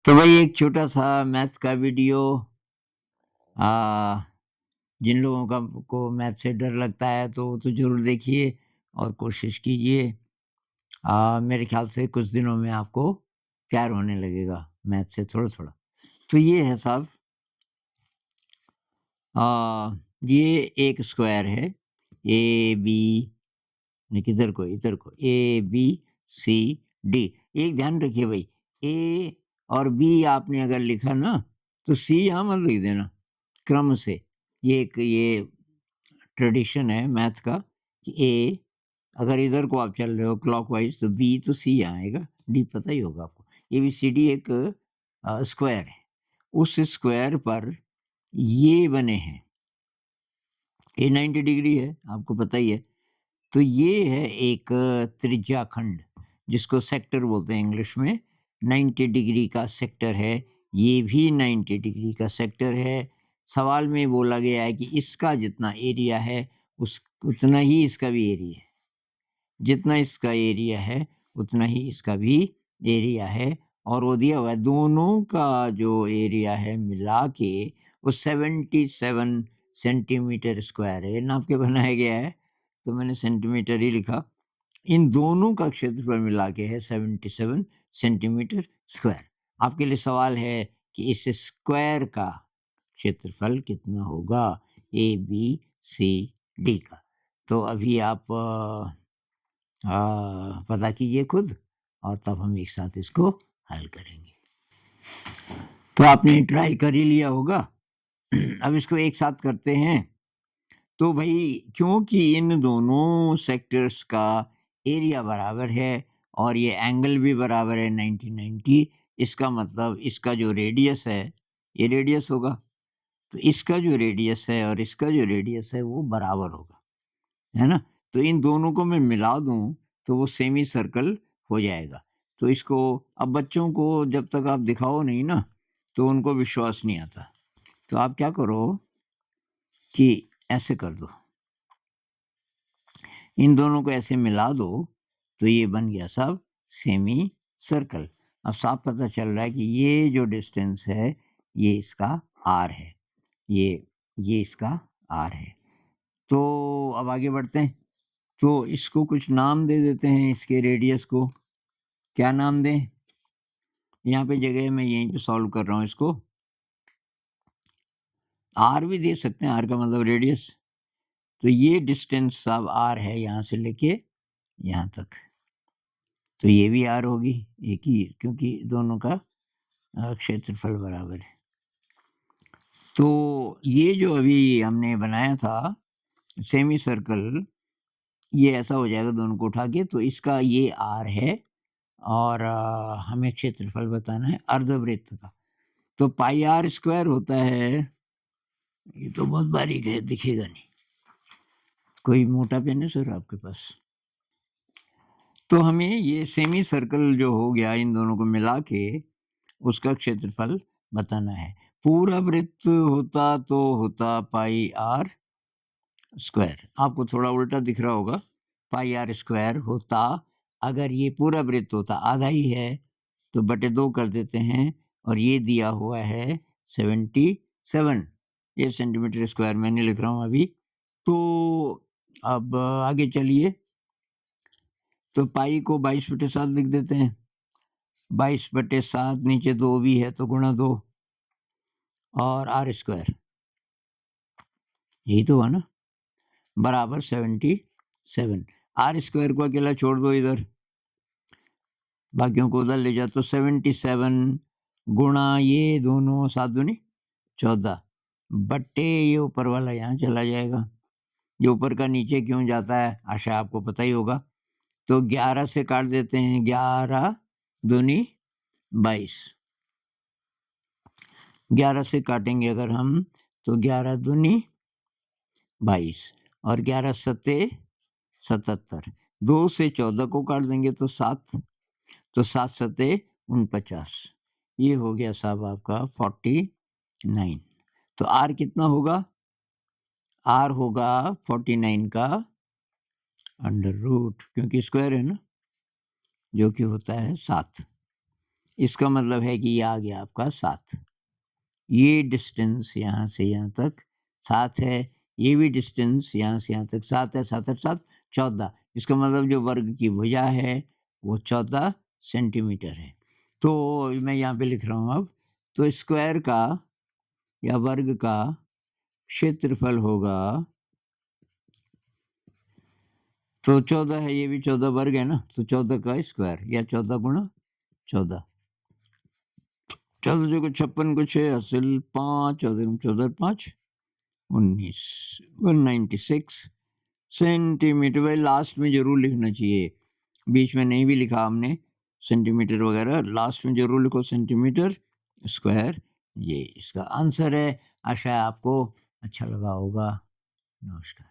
तो भाई एक छोटा-सा मैथ्स का वीडियो अ, जिन लोगों का को मैथ से डर लगता है तो वो तो ज़रूर देखिए और कोशिश कीजिए। मेरे ख़्याल से कुछ दिनों में आपको प्यार होने लगेगा मैथ से थोड़ा-थोड़ा। तो ये है साहब अ, ये एक स्क्वायर है ए, बी नहीं इधर को ABCD। एक ध्यान रखिए भाई ए और बी आपने अगर लिखा ना तो सी यहाँ मत लिख देना क्रम से। ये ट्रेडिशन है मैथ का कि ए अगर इधर को आप चल रहे हो क्लॉकवाइज तो बी तो सी यहाँ आएगा, डी पता ही होगा आपको। ABCD एक स्क्वायर है। उस स्क्वायर पर ये बने हैं, ये 90 डिग्री है, आपको पता ही है। तो ये है एक त्रिज्याखंड जिसको सेक्टर बोलते हैं इंग्लिश में। 90 डिग्री का सेक्टर है, ये भी 90 डिग्री का सेक्टर है। सवाल में बोला गया है कि इसका जितना एरिया है उस उतना ही इसका भी एरिया है। जितना इसका एरिया है उतना ही इसका भी एरिया है और वो दिया हुआ है दोनों का जो एरिया है मिला के वो 77 सेंटीमीटर स्क्वायर है। ये नाप के बनाया गया है तो मैंने सेंटीमीटर ही लिखा। इन दोनों का क्षेत्रफल मिला के है 77 सेंटीमीटर स्क्वायर। आपके लिए सवाल है कि इस स्क्वायर का क्षेत्रफल कितना होगा ए बी सी डी का। तो अभी आप पता कीजिए खुद और तब हम एक साथ इसको हल करेंगे। तो आपने ट्राई कर ही लिया होगा। अब इसको एक साथ करते हैं। तो भाई क्योंकि इन दोनों सेक्टर्स का एरिया बराबर है और ये एंगल भी बराबर है 90-90, इसका मतलब इसका जो रेडियस है, ये रेडियस होगा। तो इसका जो रेडियस है और इसका जो रेडियस है वो बराबर होगा, है ना? तो इन दोनों को मैं मिला दूँ तो वो सेमी सर्कल हो जाएगा। तो इसको अब बच्चों को जब तक आप दिखाओ नहीं ना, तो उनको विश्वास नहीं आता। तो आप क्या करो कि ऐसे कर दो। इन दोनों को ऐसे मिला दो तो ये बन गया साहब सेमी सर्कल। अब साफ पता चल रहा है कि ये जो डिस्टेंस है ये इसका आर है। ये ये इसका आर है। तो अब आगे बढ़ते हैं। तो इसको कुछ नाम दे देते हैं इसके रेडियस को। क्या नाम दें? यहाँ पे जगह मैं यहीं पे सॉल्व कर रहा हूँ इसको। आर भी दे सकते हैं, आर का मतलब रेडियस। तो ये डिस्टेंस साहब आर है यहाँ से लेके यहाँ तक। तो ये भी आर होगी एक ही क्योंकि दोनों का क्षेत्रफल बराबर है। तो ये जो अभी हमने बनाया था सेमी सर्कल, ये ऐसा हो जाएगा दोनों को उठा के। तो इसका ये आर है और हमें क्षेत्रफल बताना है अर्धवृत्त का। तो पाई आर स्क्वायर होता है, ये तो बहुत बारीक है दिखेगा नहीं। कोई मोटा पेन है सर आपके पास? तो हमें ये सेमी सर्कल जो हो गया इन दोनों को मिला के उसका क्षेत्रफल बताना है। पूरा वृत्त होता तो होता पाई आर स्क्वायर। आपको थोड़ा उल्टा दिख रहा होगा। पाई आर स्क्वायर होता, अगर ये पूरा वृत्त होता आधा ही है तो बटे 2 कर देते हैं और ये दिया हुआ है 77 ये सेंटीमीटर स्क्वायर मैंने लिख रहा हूँ अभी। तो अब आगे चलिए। तो पाई को 22/7 लिख देते हैं। 22/7 नीचे 2 भी है तो गुणा 2 और आर स्क्वायर यही तो हुआ ना बराबर 77। आर स्क्वायर को अकेला छोड़ दो इधर, बाकियों को उधर ले जाओ। तो 77 गुणा ये दोनों 7 दूनी 14 बट्टे ये ऊपर वाला यहाँ चला जाएगा। ये ऊपर का नीचे क्यों जाता है आशा आपको पता ही होगा। तो 11 से काट देते हैं, 11 दूनी 22। 11 से काटेंगे अगर हम तो 11 दूनी 22 और 11 सत्ते 77। 2 से 14 को काट देंगे तो 7, तो 7 सत्ते 49। ये हो गया साहब आपका 49। तो आर कितना होगा? आर होगा 49 का अंडर रूट, क्योंकि स्क्वायर है ना, जो कि होता है 7। इसका मतलब है कि ये आ गया आपका 7। ये डिस्टेंस यहाँ से यहाँ तक 7 है, ये भी डिस्टेंस यहाँ से यहाँ तक 7 है, 7 और 7 14। इसका मतलब जो वर्ग की भुजा है वो 14 सेंटीमीटर है। तो मैं यहाँ पे लिख रहा हूँ अब, तो स्क्वायर का या वर्ग का क्षेत्रफल होगा, तो 14 है, ये भी 14 वर्ग है ना, तो 14 का स्क्वायर या 14 गुणा 14। 14 जो को 56 को 6 हासिल 5, 14 14 5 19 196 सेंटीमीटर। भाई लास्ट में जरूर लिखना चाहिए, बीच में नहीं भी लिखा हमने सेंटीमीटर वगैरह, लास्ट में जरूर लिखो सेंटीमीटर स्क्वायर। ये इसका आंसर है। आशा है आपको अच्छा लगा होगा। नमस्कार।